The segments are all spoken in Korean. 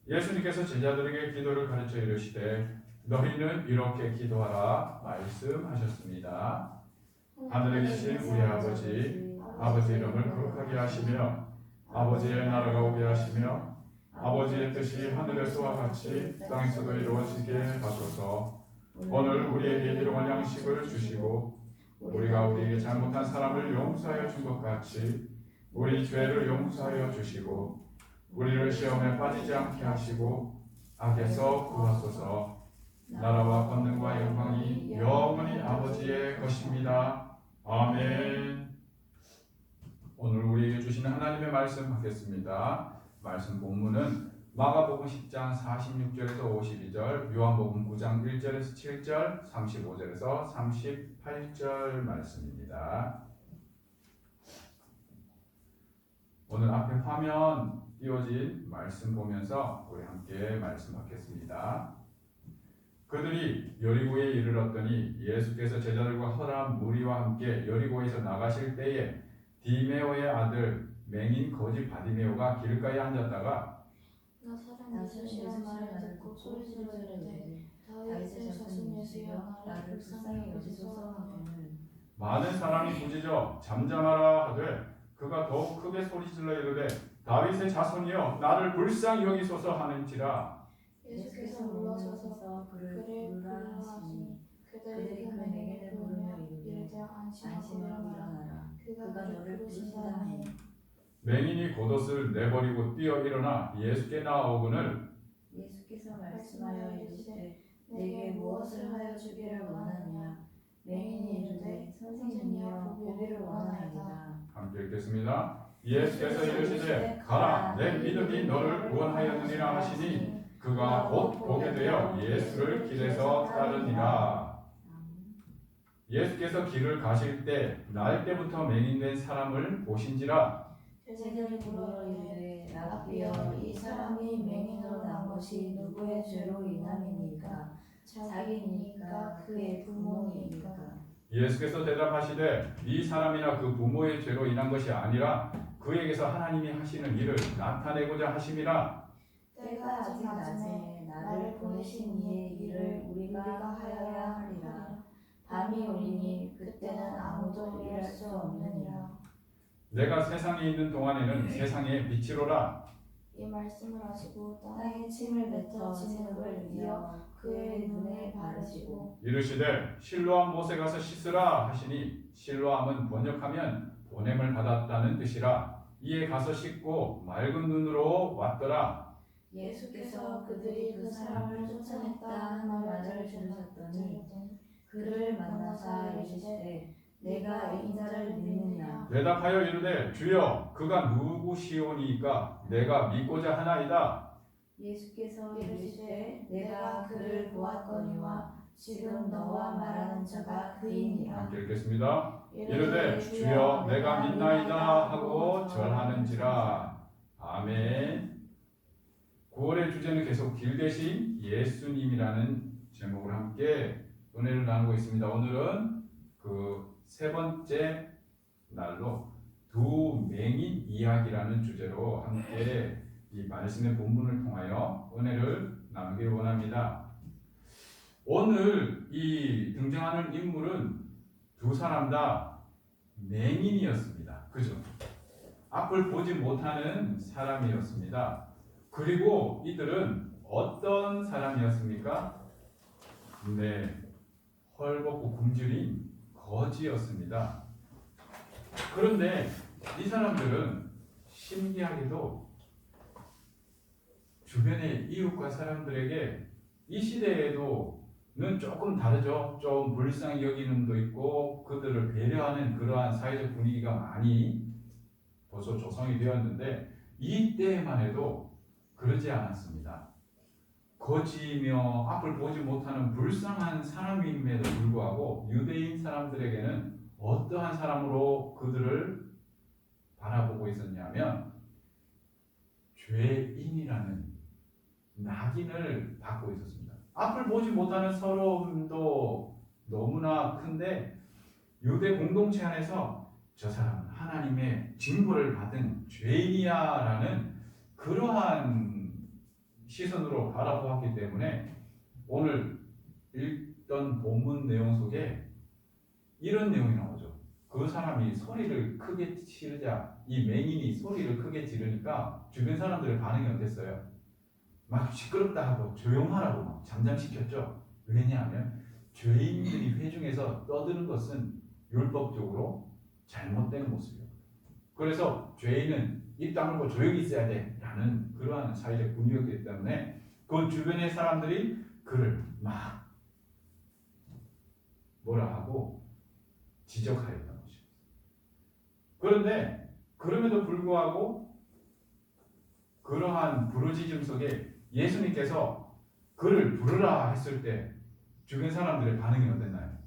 예수님께서 제자들에게 기도를 가르쳐 이르시되 너희는 이렇게 기도하라 말씀하셨습니다. 하늘에 계신 우리 아버지, 아버지 이름을 거룩하게 하시며 아버지의 나라가 오게 하시며 아버지의 뜻이 하늘에서와 같이 땅에서도 이루어지게 하소서. 오늘 우리에게 일용할 양식을 주시고 우리가 우리에게 잘못한 사람을 용서하여 준 것 같이 우리 죄를 용서하여 주시고 우리를 시험에 빠지지 않게 하시고 악에서 구하소서. 나라와 권능과 영광이 영원히 아버지의 것입니다. 아멘. 오늘 우리에게 주시는 하나님의 말씀 받겠습니다. 말씀 본문은 마가복음 10장 46절에서 52절, 요한복음 9장 1절에서 7절, 35절에서 38절 말씀입니다. 오늘 앞에 화면 띄워진 말씀 보면서 우리 함께 말씀 받겠습니다. 그들이 여리고에 이르렀더니 예수께서 제자들과 허다한 무리와 함께 여리고에서 나가실 때에 디메오의 아들 맹인 거지 바디메오가 길가에 앉았다가 나 사람 예수시란 말을 듣고 소리 지르되 다윗의 자손 예수여 나를 불쌍히 여기소서 하거늘 많은 사람이 부짖어 잠잠하라 하되 그가 더욱 크게 소리질러 이르되 다윗의 자손이여 나를 불쌍히 여기소서 하는지라. 예수께서 물러서서 그를 부르라 하시니 그들이 그 맹인을 부르며 이르되 안심하고 일어나라 그가 너를 부르신다 하니 맹인이 겉옷을 내버리고 뛰어 일어나 예수께 나아오거늘 예수께서 말씀하여 이르시되 내게 무엇을 하여 주기를 원하느냐. 맹인이 이르되 선생님이여 보기를 원하나이다. 함께 읽겠습니다. 예수께서 이르시되 가라 내 믿음이 너를 구원하였느니라 하시니 그가 곧 보게 되어 예수를 길에서 따르니라. 예수께서 길을 가실 때 날 때부터 맹인된 사람을 보신지라. 제자들이 물어 이르되 라비여 이 사람이 맹인으로 난 것이 누구의 죄로 인함이니까 자기니까 그의 부모니까. 예수께서 대답하시되 이 사람이나 그 부모의 죄로 인한 것이 아니라 그에게서 하나님이 하시는 일을 나타내고자 하심이라. 때가 아직 낮에 나를 보내신 이의 일을 우리가 하여야 하리라. 밤이 오리니 그때는 아무도 일할 수 없느니라. 내가 세상에 있는 동안에는 세상의 빛이로라. 이 말씀을 하시고 땅에 침을 뱉어 진흙을 이어 그의 눈에 바르시고 이르시되 실로암 못에 가서 씻으라 하시니 실로암은 번역하면 보냄을 받았다는 뜻이라. 이에 가서 씻고 맑은 눈으로 왔더라. 예수께서 그들이 그 사람을 쫓아냈다 하는 말을 들으셨더니 그를 만나사 이르시되 내가 인자를 믿느냐. 대답하여 이르되 주여 그가 누구시오니이까 내가 믿고자 하나이다. 예수께서 이르시되 내가 그를 보았거니와 지금 너와 말하는 자가 그이니라. 함께 읽겠습니다. 이르되 주여 내가 믿나이다 하고 절하는지라. 아멘. 9월의 주제는 계속 길 대신 예수님이라는 제목으로 함께 은혜를 나누고 있습니다. 오늘은 그 세 번째 날로 두 맹인 이야기라는 주제로 함께 이 말씀의 본문을 통하여 은혜를 나누길 원합니다. 오늘 이 등장하는 인물은 두 사람 다 맹인이었습니다. 그죠? 앞을 보지 못하는 사람이었습니다. 그리고 이들은 어떤 사람이었습니까? 네, 헐벗고 굶주린 거지였습니다. 그런데 이 사람들은 신기하게도 주변의 이웃과 사람들에게 이 시대에도는 조금 다르죠. 좀 불쌍히 여기는 놈도 있고 그들을 배려하는 그러한 사회적 분위기가 많이 벌써 조성이 되었는데 이때만 해도 그러지 않았습니다. 거지며 앞을 보지 못하는 불쌍한 사람임에도 불구하고 유대인 사람들에게는 어떠한 사람으로 그들을 바라보고 있었냐면 죄인이라는 낙인을 받고 있었습니다. 앞을 보지 못하는 서러움도 너무나 큰데 유대 공동체 안에서 저 사람은 하나님의 징벌을 받은 죄인이야 라는 그러한 시선으로 바라보았기 때문에 오늘 읽던 본문 내용 속에 이런 내용이 나오죠. 그 사람이 소리를 크게 지르자, 이 맹인이 소리를 크게 지르니까 주변 사람들의 반응이 어땠어요? 막 시끄럽다 하고 조용하라고 막 잠잠시켰죠. 왜냐하면 죄인들이 회중에서 떠드는 것은 율법적으로 잘못된 모습이에요. 그래서 죄인은 입 다물고 조용히 있어야 돼 라는 그러한 사회적 분위기였기 때문에 그 주변의 사람들이 그를 막 뭐라 하고 지적하였던 것입니다. 그런데 그럼에도 불구하고 그러한 부르짖음 속에 예수님께서 그를 부르라 했을 때 주변 사람들의 반응이 어땠나요?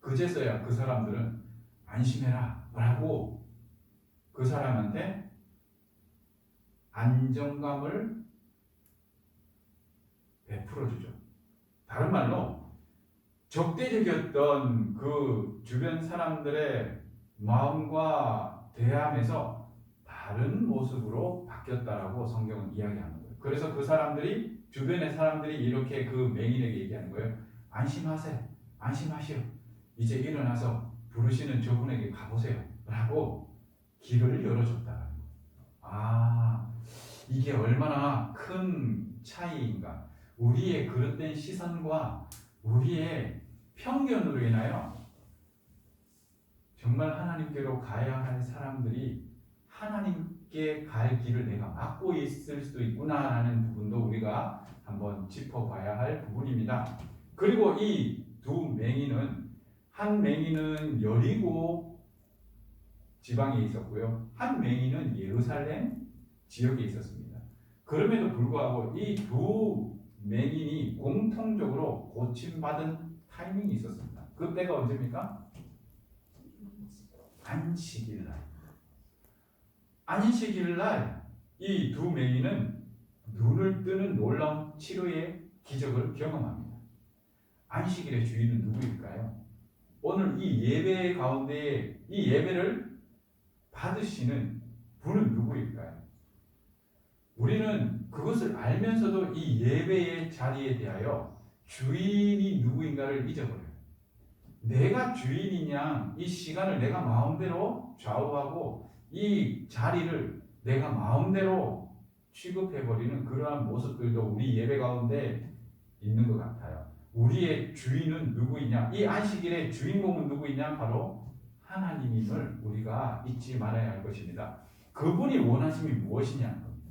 그제서야 그 사람들은 안심해라 라고 그 사람한테 안정감을 베풀어주죠. 다른 말로 적대적이었던 그 주변 사람들의 마음과 대함에서 다른 모습으로 바뀌었다라고 성경은 이야기하는 거예요. 그래서 그 사람들이 주변의 사람들이 이렇게 그 맹인에게 얘기하는 거예요. 안심하세요. 안심하시오. 이제 일어나서 부르시는 저분에게 가보세요. 라고 길을 열어줬다라는 거예요. 아, 이게 얼마나 큰 차이인가. 우리의 그릇된 시선과 우리의 편견으로 인하여 정말 하나님께로 가야 할 사람들이 하나님께 갈 길을 내가 막고 있을 수도 있구나라는 부분도 우리가 한번 짚어봐야 할 부분입니다. 그리고 이 두 맹인은 한 맹인은 여리고 지방에 있었고요. 한 맹인은 예루살렘 지역에 있었습니다. 그럼에도 불구하고 이 두 맹인이 공통적으로 고침받은 타이밍이 있었습니다. 그 때가 언제입니까? 안식일날. 안식일날 이 두 맹인은 눈을 뜨는 놀라운 치료의 기적을 경험합니다. 안식일의 주인은 누구일까요? 오늘 이 예배 가운데 이 예배를 받으시는 분은 누구일까요? 우리는 그것을 알면서도 이 예배의 자리에 대하여 주인이 누구인가를 잊어버려요. 내가 주인이냐, 이 시간을 내가 마음대로 좌우하고 이 자리를 내가 마음대로 취급해버리는 그러한 모습들도 우리 예배 가운데 있는 것 같아요. 우리의 주인은 누구이냐? 이 안식일의 주인공은 누구이냐? 바로 하나님임을 우리가 잊지 말아야 할 것입니다. 그분이 원하심이 무엇이냐는 겁니다.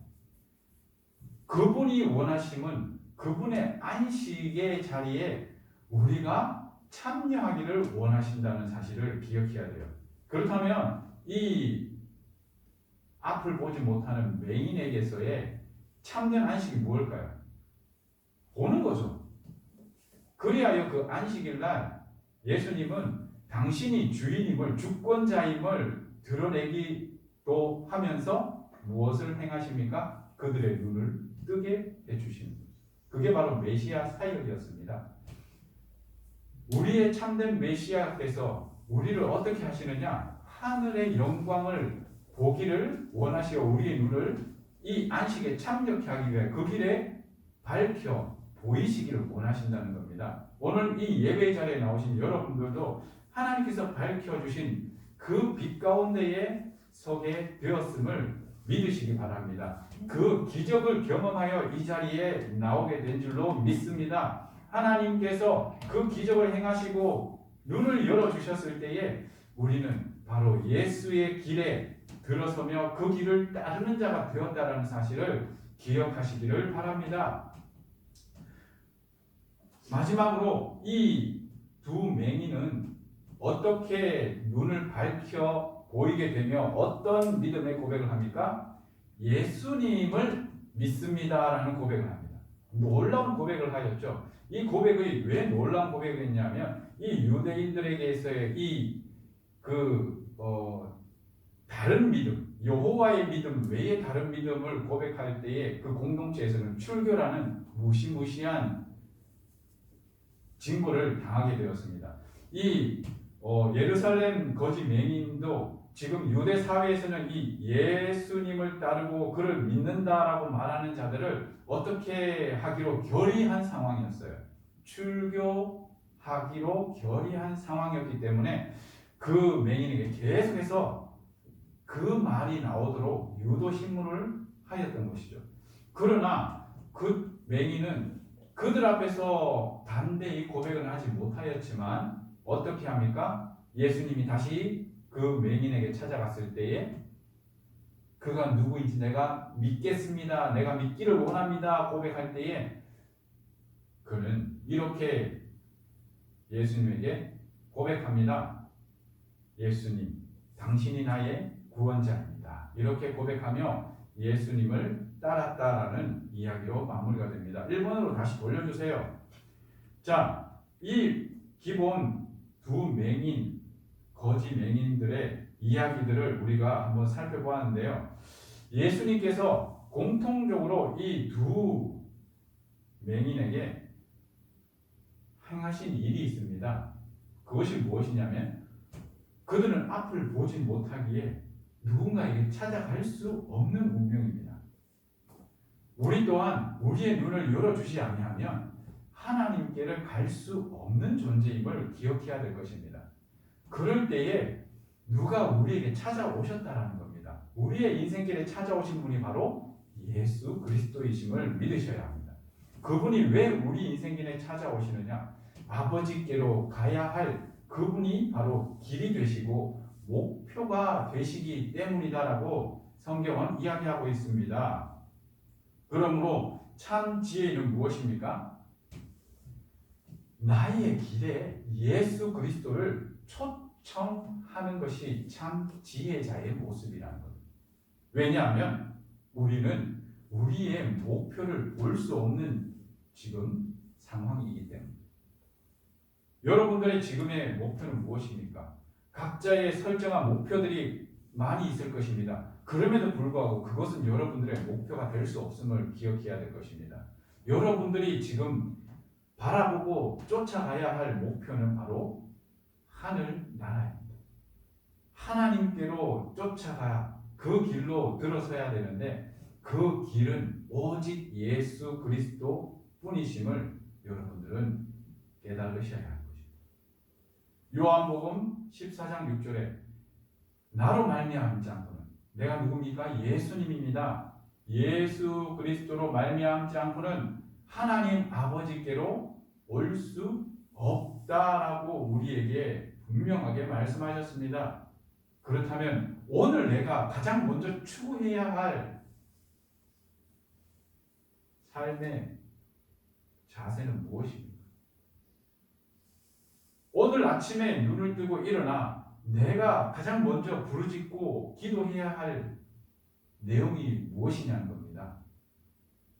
그분이 원하심은 그분의 안식의 자리에 우리가 참여하기를 원하신다는 사실을 기억해야 돼요. 그렇다면 이 앞을 보지 못하는 맹인에게서의 참된 안식이 무엇일까요? 보는 거죠. 그리하여 그 안식일 날 예수님은 당신이 주인임을, 주권자임을 드러내기도 하면서 무엇을 행하십니까? 그들의 눈을 뜨게 해주시는 거죠. 그게 바로 메시아 사역이었습니다. 우리의 참된 메시아께서 우리를 어떻게 하시느냐? 하늘의 영광을 보기를 원하시어 우리의 눈을 이 안식에 참여케 하기 위해 그 길에 밝혀 보이시기를 원하신다는 겁니다. 오늘 이 예배 자리에 나오신 여러분들도 하나님께서 밝혀주신 그 빛 가운데에 서게 되었음을 믿으시기 바랍니다. 그 기적을 경험하여 이 자리에 나오게 된 줄로 믿습니다. 하나님께서 그 기적을 행하시고 눈을 열어주셨을 때에 우리는 바로 예수의 길에 들어서며 그 길을 따르는 자가 되었다는 사실을 기억하시기를 바랍니다. 마지막으로 이 두 맹인은 어떻게 눈을 밝혀 보이게 되며 어떤 믿음의 고백을 합니까? 예수님을 믿습니다라는 고백을 합니다. 놀라운 고백을 하였죠. 이 고백이 왜 놀라운 고백이었냐면 이 유대인들에게서의 다른 믿음, 여호와의 믿음 외에 다른 믿음을 고백할 때에 그 공동체에서는 출교라는 무시무시한 징벌을 당하게 되었습니다. 이 예루살렘 거지 맹인도 지금 유대 사회에서는 이 예수님을 따르고 그를 믿는다라고 말하는 자들을 어떻게 하기로 결의한 상황이었어요. 출교하기로 결의한 상황이었기 때문에 그 맹인에게 계속해서 그 말이 나오도록 유도신문을 하였던 것이죠. 그러나 그 맹인은 그들 앞에서 담대히 고백을 하지 못하였지만 어떻게 합니까? 예수님이 다시 그 맹인에게 찾아갔을 때에 그가 누구인지 내가 믿겠습니다. 내가 믿기를 원합니다. 고백할 때에 그는 이렇게 예수님에게 고백합니다. 예수님, 당신이 나의 구원자입니다. 이렇게 고백하며 예수님을 따랐다라는 이야기로 마무리가 됩니다. 1번으로 다시 돌려주세요. 자, 이 기본 두 맹인, 거지 맹인들의 이야기들을 우리가 한번 살펴보았는데요. 예수님께서 공통적으로 이 두 맹인에게 행하신 일이 있습니다. 그것이 무엇이냐면 그들은 앞을 보지 못하기에 누군가에게 찾아갈 수 없는 운명입니다. 우리 또한 우리의 눈을 열어주지 아니하면 하나님께를 갈 수 없는 존재임을 기억해야 될 것입니다. 그럴 때에 누가 우리에게 찾아오셨다라는 겁니다. 우리의 인생길에 찾아오신 분이 바로 예수 그리스도이심을 믿으셔야 합니다. 그분이 왜 우리 인생길에 찾아오시느냐? 아버지께로 가야 할 그분이 바로 길이 되시고 목표가 되시기 때문이다라고 성경은 이야기하고 있습니다. 그러므로 참 지혜는 무엇입니까? 나의 길에 예수 그리스도를 초청하는 것이 참 지혜자의 모습이라는 겁니다. 왜냐하면 우리는 우리의 목표를 볼 수 없는 지금 상황이기 때문입니다. 여러분들의 지금의 목표는 무엇입니까? 각자의 설정한 목표들이 많이 있을 것입니다. 그럼에도 불구하고 그것은 여러분들의 목표가 될 수 없음을 기억해야 될 것입니다. 여러분들이 지금 바라보고 쫓아가야 할 목표는 바로 하늘 나라입니다. 하나님께로 쫓아가 그 길로 들어서야 되는데 그 길은 오직 예수 그리스도 뿐이심을 여러분들은 깨달으셔야 합니다. 요한복음 14장 6절에 나로 말미암지 않고는 내가 누굽니까? 예수님입니다. 예수 그리스도로 말미암지 않고는 하나님 아버지께로 올 수 없다라고 우리에게 분명하게 말씀하셨습니다. 그렇다면 오늘 내가 가장 먼저 추구해야 할 삶의 자세는 무엇입니까? 오늘 아침에 눈을 뜨고 일어나 내가 가장 먼저 부르짖고 기도해야 할 내용이 무엇이냐는 겁니다.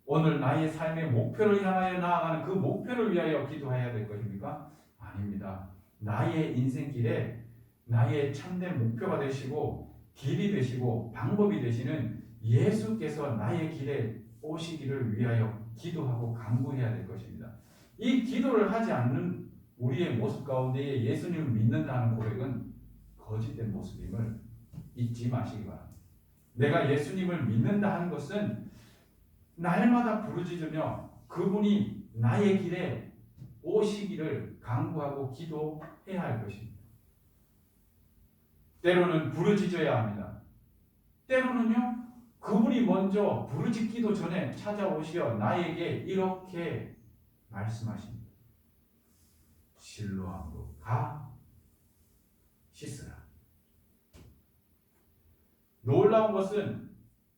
오늘 나의 삶의 목표를 향하여 나아가는 그 목표를 위하여 기도해야 될 것입니까? 아닙니다. 나의 인생길에 나의 참된 목표가 되시고 길이 되시고 방법이 되시는 예수께서 나의 길에 오시기를 위하여 기도하고 간구해야 될 것입니다. 이 기도를 하지 않는 우리의 모습 가운데에 예수님을 믿는다는 고백은 거짓된 모습임을 잊지 마시기 바랍니다. 내가 예수님을 믿는다 하는 것은 날마다 부르짖으며 그분이 나의 길에 오시기를 간구하고 기도해야 할 것입니다. 때로는 부르짖어야 합니다. 때로는요, 그분이 먼저 부르짖기도 전에 찾아오시어 나에게 이렇게 말씀하십니다. 실로암으로 가 씻으라. 놀라운 것은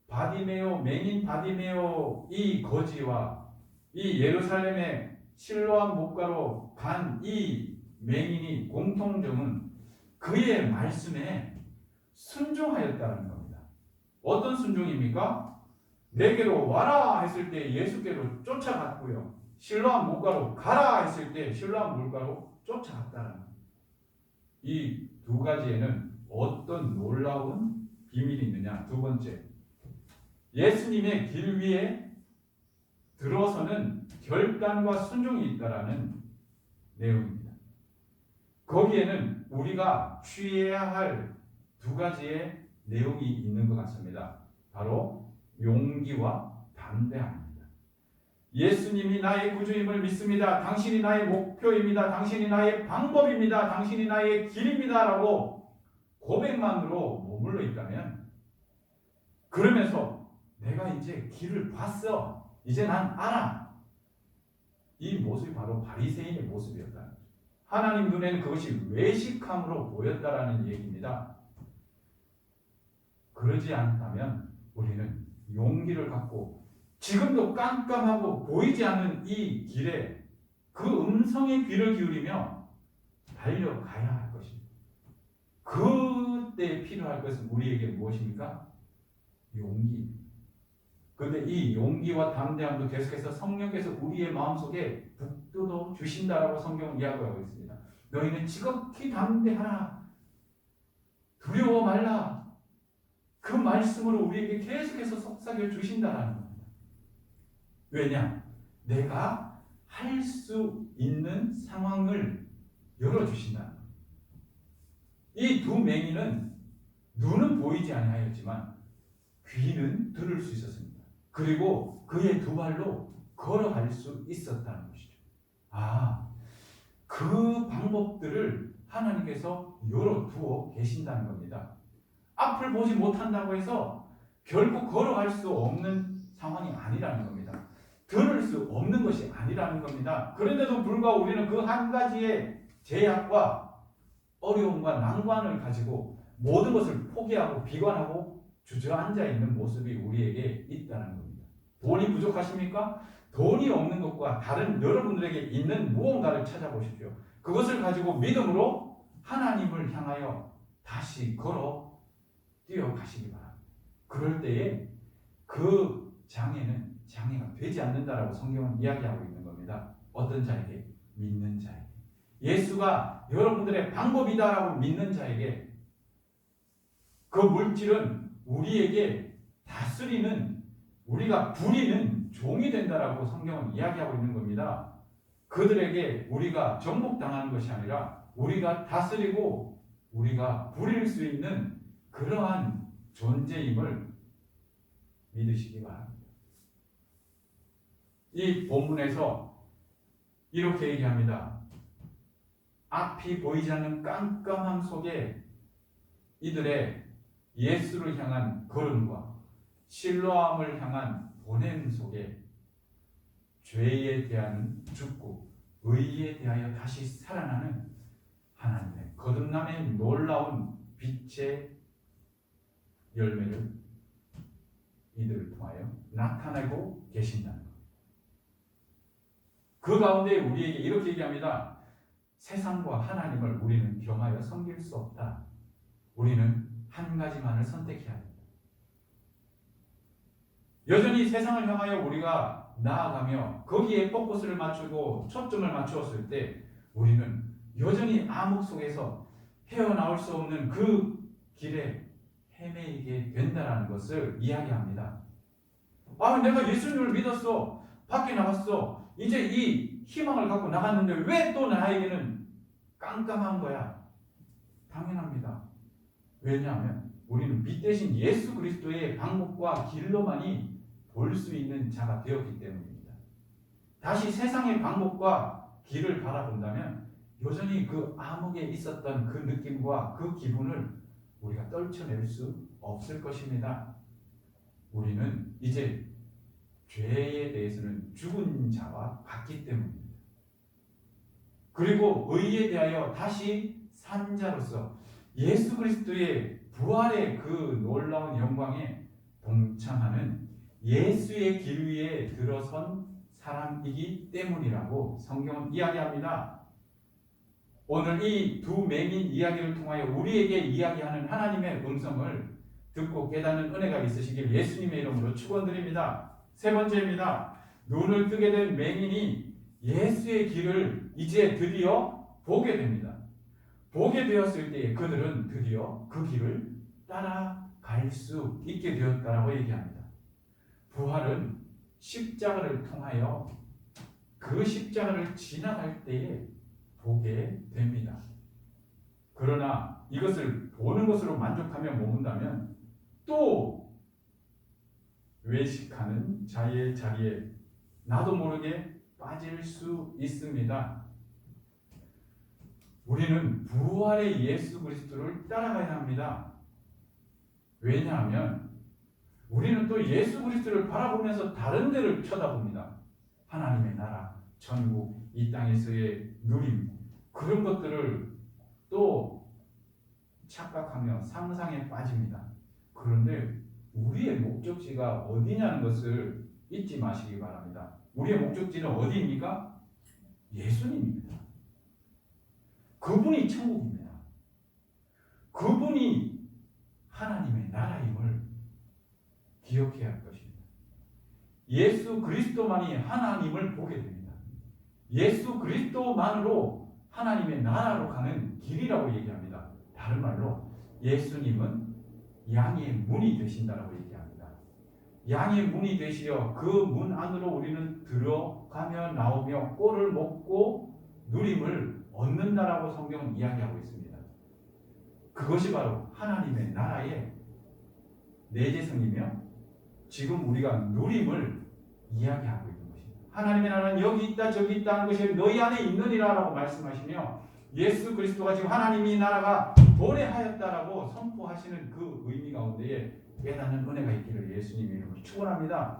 바디메오, 맹인 바디메오 이 거지와 이 예루살렘의 실로암 목가로 간 이 맹인이 공통점은 그의 말씀에 순종하였다는 겁니다. 어떤 순종입니까? 내게로 와라 했을 때 예수께로 쫓아갔고요. 실로암 물가로 가라 했을 때 실로암 물가로 쫓아갔다는 이 두 가지에는 어떤 놀라운 비밀이 있느냐? 두 번째, 예수님의 길 위에 들어서는 결단과 순종이 있다라는 내용입니다. 거기에는 우리가 취해야 할 두 가지의 내용이 있는 것 같습니다. 바로 용기와 담대함입니다. 예수님이 나의 구주임을 믿습니다. 당신이 나의 목표입니다. 당신이 나의 방법입니다. 당신이 나의 길입니다. 라고 고백만으로 머물러 있다면, 그러면서 내가 이제 길을 봤어. 이제 난 알아. 이 모습이 바로 바리새인의 모습이었다. 하나님 눈에는 그것이 외식함으로 보였다라는 얘기입니다. 그러지 않다면 우리는 용기를 갖고 지금도 깜깜하고 보이지 않는 이 길에 그 음성의 귀를 기울이며 달려가야 할 것입니다. 그때 필요할 것은 우리에게 무엇입니까? 용기. 그런데 이 용기와 담대함도 계속해서 성령께서 우리의 마음속에 북돋워 주신다라고 성경은 이야기하고 있습니다. 너희는 지극히 담대하라. 두려워 말라. 그 말씀으로 우리에게 계속해서 속삭여 주신다라는 겁니다. 왜냐? 내가 할 수 있는 상황을 열어주신다는 겁니다. 이 두 맹인은 눈은 보이지 아니하였지만 귀는 들을 수 있었습니다. 그리고 그의 두 발로 걸어갈 수 있었다는 것이죠. 그 방법들을 하나님께서 열어두어 계신다는 겁니다. 앞을 보지 못한다고 해서 결국 걸어갈 수 없는 상황이 아니라는 겁니다. 들을 수 없는 것이 아니라는 겁니다. 그런데도 불구하고 우리는 그 한 가지의 제약과 어려움과 난관을 가지고 모든 것을 포기하고 비관하고 주저앉아 있는 모습이 우리에게 있다는 겁니다. 돈이 부족하십니까? 돈이 없는 것과 다른 여러분들에게 있는 무언가를 찾아보십시오. 그것을 가지고 믿음으로 하나님을 향하여 다시 걸어 뛰어가시기 바랍니다. 그럴 때에 그 장애는 장애가 되지 않는다라고 성경은 이야기하고 있는 겁니다. 어떤 자에게? 믿는 자에게. 예수가 여러분들의 방법이다라고 믿는 자에게 그 물질은 우리에게 다스리는, 우리가 부리는 종이 된다라고 성경은 이야기하고 있는 겁니다. 그들에게 우리가 정복당하는 것이 아니라 우리가 다스리고 우리가 부릴 수 있는 그러한 존재임을 믿으시기 바랍니다. 이 본문에서 이렇게 얘기합니다. 앞이 보이지 않는 깜깜함 속에 이들의 예수를 향한 걸음과 실로암을 향한 보냄 속에 죄에 대한 죽고 의에 대하여 다시 살아나는 하나님의 거듭남의 놀라운 빛의 열매를 이들을 통하여 나타내고 계신다는 것. 그 가운데 우리에게 이렇게 얘기합니다. 세상과 하나님을 우리는 겸하여 섬길 수 없다. 우리는 한 가지만을 선택해야 합니다. 여전히 세상을 향하여 우리가 나아가며 거기에 포커스를 맞추고 초점을 맞추었을 때 우리는 여전히 암흑 속에서 헤어나올 수 없는 그 길에 헤매이게 된다는 것을 이야기합니다. 내가 예수님을 믿었어. 밖에 나갔어. 이제 이 희망을 갖고 나갔는데 왜 또 나에게는 깜깜한 거야? 당연합니다. 왜냐하면 우리는 빛 대신 예수 그리스도의 방법과 길로만이 볼 수 있는 자가 되었기 때문입니다. 다시 세상의 방법과 길을 바라본다면 여전히 그 암흑에 있었던 그 느낌과 그 기분을 우리가 떨쳐낼 수 없을 것입니다. 우리는 이제 죄에 대해서는 죽은 자와 같기 때문입니다. 그리고 의에 대하여 다시 산 자로서 예수 그리스도의 부활의 그 놀라운 영광에 동참하는 예수의 길 위에 들어선 사람이기 때문이라고 성경은 이야기합니다. 오늘 이 두 맹인 이야기를 통하여 우리에게 이야기하는 하나님의 음성을 듣고 깨닫는 은혜가 있으시길 예수님의 이름으로 축원드립니다. 세 번째입니다. 눈을 뜨게 된 맹인이 예수의 길을 이제 드디어 보게 됩니다. 보게 되었을 때에 그들은 드디어 그 길을 따라갈 수 있게 되었다라고 얘기합니다. 부활은 십자가를 통하여 그 십자가를 지나갈 때에 보게 됩니다. 그러나 이것을 보는 것으로 만족하며 머문다면 또 외식하는 자의 자리에 나도 모르게 빠질 수 있습니다. 우리는 부활의 예수 그리스도를 따라가야 합니다. 왜냐하면 우리는 또 예수 그리스도를 바라보면서 다른 데를 쳐다봅니다. 하나님의 나라, 천국, 이 땅에서의 누림, 그런 것들을 또 착각하며 상상에 빠집니다. 그런데 우리의 목적지가 어디냐는 것을 잊지 마시기 바랍니다. 우리의 목적지는 어디입니까? 예수님입니다. 그분이 천국입니다. 그분이 하나님의 나라임을 기억해야 할 것입니다. 예수 그리스도만이 하나님을 보게 됩니다. 예수 그리스도만으로 하나님의 나라로 가는 길이라고 얘기합니다. 다른 말로 예수님은 양의 문이 되신다라고 얘기합니다. 양의 문이 되시어 그 문 안으로 우리는 들어가며 나오며 꼴을 먹고 누림을 얻는다라고 성경은 이야기하고 있습니다. 그것이 바로 하나님의 나라의 내재성이며 지금 우리가 누림을 이야기하고 있는 것입니다. 하나님의 나라는 여기 있다 저기 있다 하는 것이 너희 안에 있느니라라고 말씀하시며 예수 그리스도가 지금 하나님의 나라가 도래하였다라고 선포하시는 그 의미 가운데에 깨닫는 은혜가 있기를 예수님의 이름으로 축원합니다.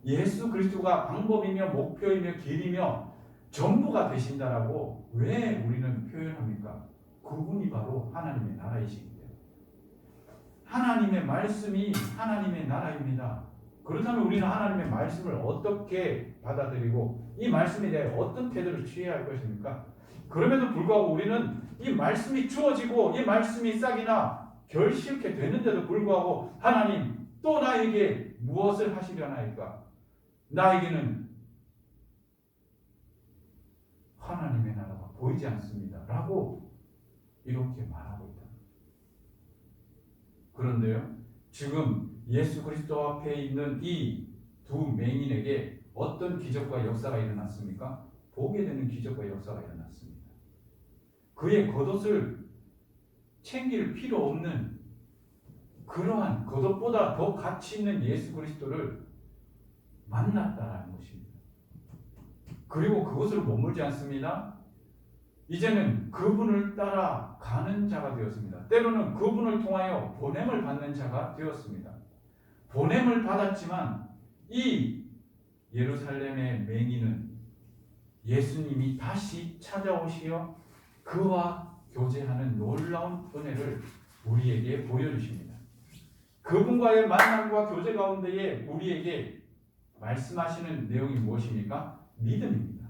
예수 그리스도가 방법이며 목표이며 길이며 전부가 되신다라고 왜 우리는 표현합니까? 그분이 바로 하나님의 나라이시기 때문에. 하나님의 말씀이 하나님의 나라입니다. 그렇다면 우리는 하나님의 말씀을 어떻게 받아들이고 이 말씀에 대해 어떤 태도를 취해야 할 것입니까? 그럼에도 불구하고 우리는 이 말씀이 주어지고 이 말씀이 싹이나 결실케 되는데도 불구하고 하나님 또 나에게 무엇을 하시려나이까? 나에게는 하나님의 나라가 보이지 않습니다. 라고 이렇게 말하고 있다. 그런데요, 지금 예수 그리스도 앞에 있는 이 두 맹인에게 어떤 기적과 역사가 일어났습니까? 보게 되는 기적과 역사가 일어났습니다. 그의 겉옷을 챙길 필요 없는 그러한 겉옷보다 더 가치 있는 예수 그리스도를 만났다라는 것입니다. 그리고 그것으로 머물지 않습니다. 이제는 그분을 따라가는 자가 되었습니다. 때로는 그분을 통하여 보냄을 받는 자가 되었습니다. 보냄을 받았지만 이 예루살렘의 맹인은 예수님이 다시 찾아오시어 그와 교제하는 놀라운 은혜를 우리에게 보여주십니다. 그분과의 만남과 교제 가운데에 우리에게 말씀하시는 내용이 무엇입니까? 믿음입니다.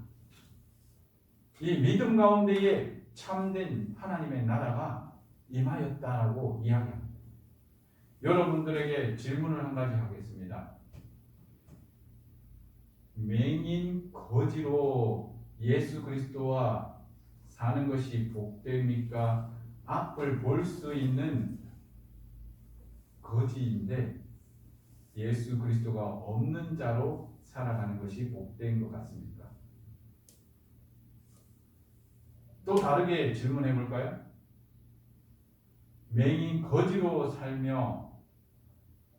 이 믿음 가운데에 참된 하나님의 나라가 임하였다라고 이야기합니다. 여러분들에게 질문을 한 가지 하겠습니다. 맹인 거지로 예수 그리스도와 사는 것이 복됩니까? 앞을 볼 수 있는 거지인데 예수 그리스도가 없는 자로 살아가는 것이 복된 것 같습니까? 또 다르게 질문해 볼까요? 맹인 거지로 살며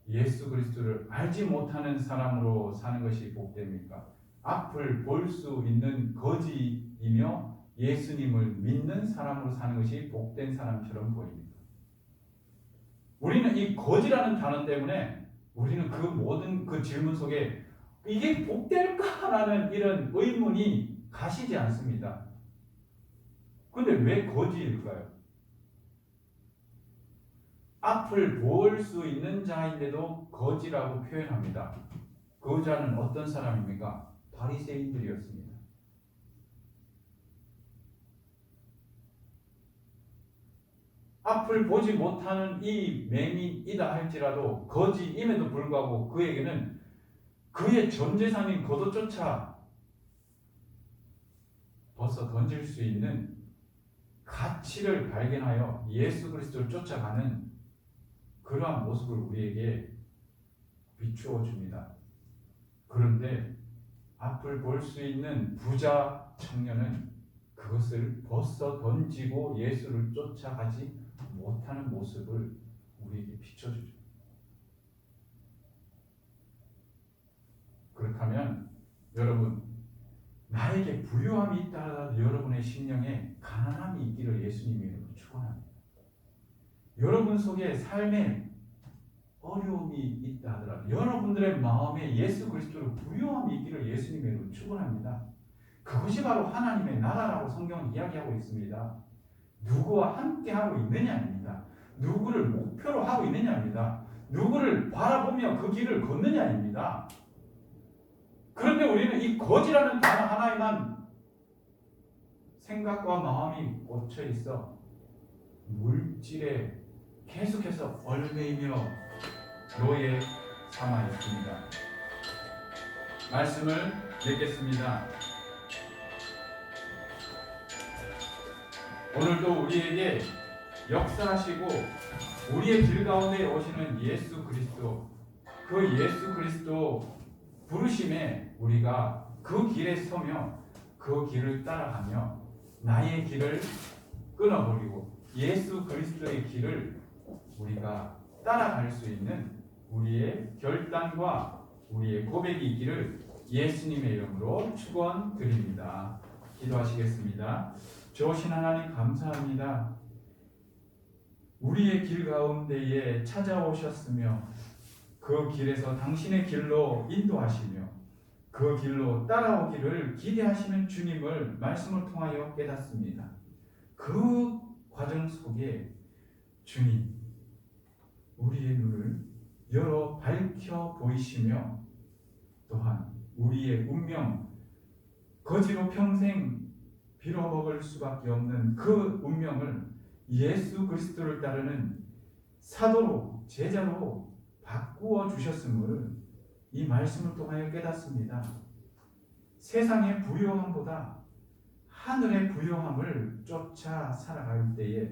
예수 그리스도를 알지 못하는 사람으로 사는 것이 복됩니까? 앞을 볼 수 있는 거지이며 예수님을 믿는 사람으로 사는 것이 복된 사람처럼 보입니다. 우리는 이 거지라는 단어 때문에 우리는 그 모든 그 질문 속에 이게 복될까라는 이런 의문이 가시지 않습니다. 그런데 왜 거지일까요? 앞을 볼 수 있는 자인데도 거지라고 표현합니다. 그 자는 어떤 사람입니까? 바리새인들이었습니다. 앞을 보지 못하는 이 맹인이다 할지라도 거지임에도 불구하고 그에게는 그의 전 재산인 겉옷조차 벗어 던질 수 있는 가치를 발견하여 예수 그리스도를 쫓아가는 그러한 모습을 우리에게 비추어 줍니다. 그런데 앞을 볼 수 있는 부자 청년은 그것을 벗어 던지고 예수를 쫓아가지 못하는 모습을 우리에게 비춰주죠. 그렇다면 여러분, 나에게 부유함이 있다 하더라도 여러분의 심령에 가난함이 있기를 예수님의 이름으로 축원합니다. 여러분 속에 삶에 어려움이 있다 하더라도 여러분들의 마음에 예수 그리스도로 부유함이 있기를 예수님의 이름으로 축원합니다. 그것이 바로 하나님의 나라라고 성경은 이야기하고 있습니다. 누구와 함께하고 있느냐입니다. 누구를 목표로 하고 있느냐입니다. 누구를 바라보며 그 길을 걷느냐입니다. 그런데 우리는 이 거지라는 단어 하나에만 생각과 마음이 꽂혀 있어 물질에 계속해서 얽매이며 노예 삼아 있습니다. 말씀을 맺겠습니다. 오늘도 우리에게 역사하시고 우리의 길 가운데 오시는 예수 그리스도, 그 예수 그리스도 부르심에 우리가 그 길에 서며 그 길을 따라가며 나의 길을 끊어버리고 예수 그리스도의 길을 우리가 따라갈 수 있는 우리의 결단과 우리의 고백이 있기를 예수님의 이름으로 축원드립니다. 기도하시겠습니다. 좋으신 하나님 감사합니다. 우리의 길 가운데에 찾아오셨으며 그 길에서 당신의 길로 인도하시며 그 길로 따라오기를 기대하시는 주님을 말씀을 통하여 깨닫습니다. 그 과정 속에 주님 우리의 눈을 열어 밝혀 보이시며 또한 우리의 운명 거지로 평생 빌어먹을 수밖에 없는 그 운명을 예수 그리스도를 따르는 사도로 제자로 바꾸어 주셨음을 이 말씀을 통하여 깨닫습니다. 세상의 부요함보다 하늘의 부요함을 쫓아 살아갈 때에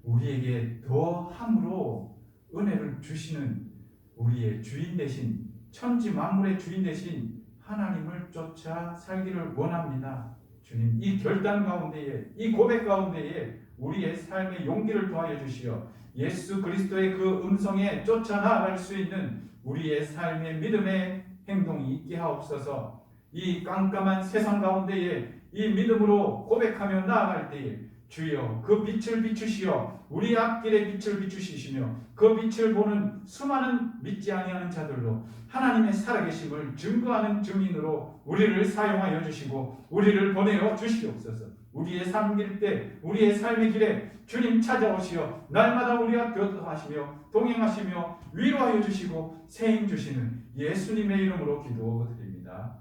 우리에게 더 함으로 은혜를 주시는 우리의 주인 되신 천지 만물의 주인 되신 하나님을 쫓아 살기를 원합니다. 주님, 이 결단 가운데에 이 고백 가운데에 우리의 삶의 용기를 더하여 주시어 예수 그리스도의 그 음성에 쫓아 나아갈 수 있는 우리의 삶의 믿음의 행동이 있게 하옵소서. 이 깜깜한 세상 가운데에 이 믿음으로 고백하며 나아갈 때에 주여 그 빛을 비추시어 우리 앞길에 빛을 비추시며 그 빛을 보는 수많은 믿지 아니하는 자들로 하나님의 살아계심을 증거하는 증인으로 우리를 사용하여 주시고 우리를 보내어 주시옵소서. 우리의 삶길 때 우리의 삶의 길에 주님 찾아오시어 날마다 우리와 교통하시며 동행하시며 위로하여 주시고 새 힘 주시는 예수님의 이름으로 기도드립니다.